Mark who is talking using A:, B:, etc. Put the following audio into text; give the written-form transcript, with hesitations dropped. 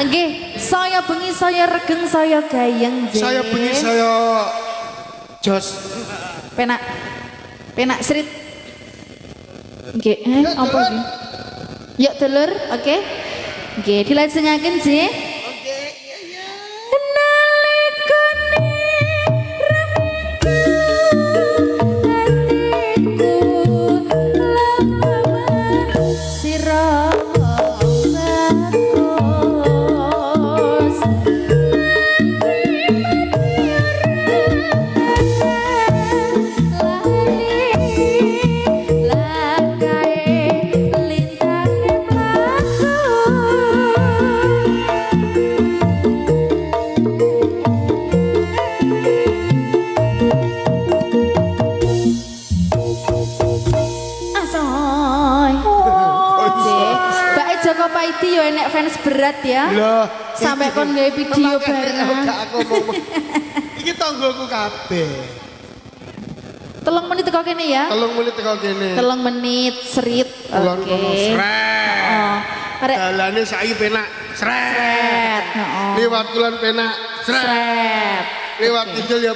A: Nggih, saya bengi saya regeng saya gayeng nggih.
B: Saya bengi saya jos.
A: Penak. Penak srit. Nggih, apa iki? Yuk dulur, oke. Nggih, dilajengaken nggih.
B: Oke, iya iya.
A: Joko Paidi yo enek fans berat ya.
B: Loh,
A: sampai kon gawe video bareng.
B: Aku ngomong. Iki tanggoku kabeh.
A: 3 menit teko kene ya.
B: 3 menit teko kene.
A: 3 menit serit.
B: Kulon kono
A: Oke.
B: sret.
A: Oh, arek
B: Dalane saiki penak sret.
A: sret. Heeh.
B: Liwat kulon penak sret.
A: Sret.
B: Liwat kidul ya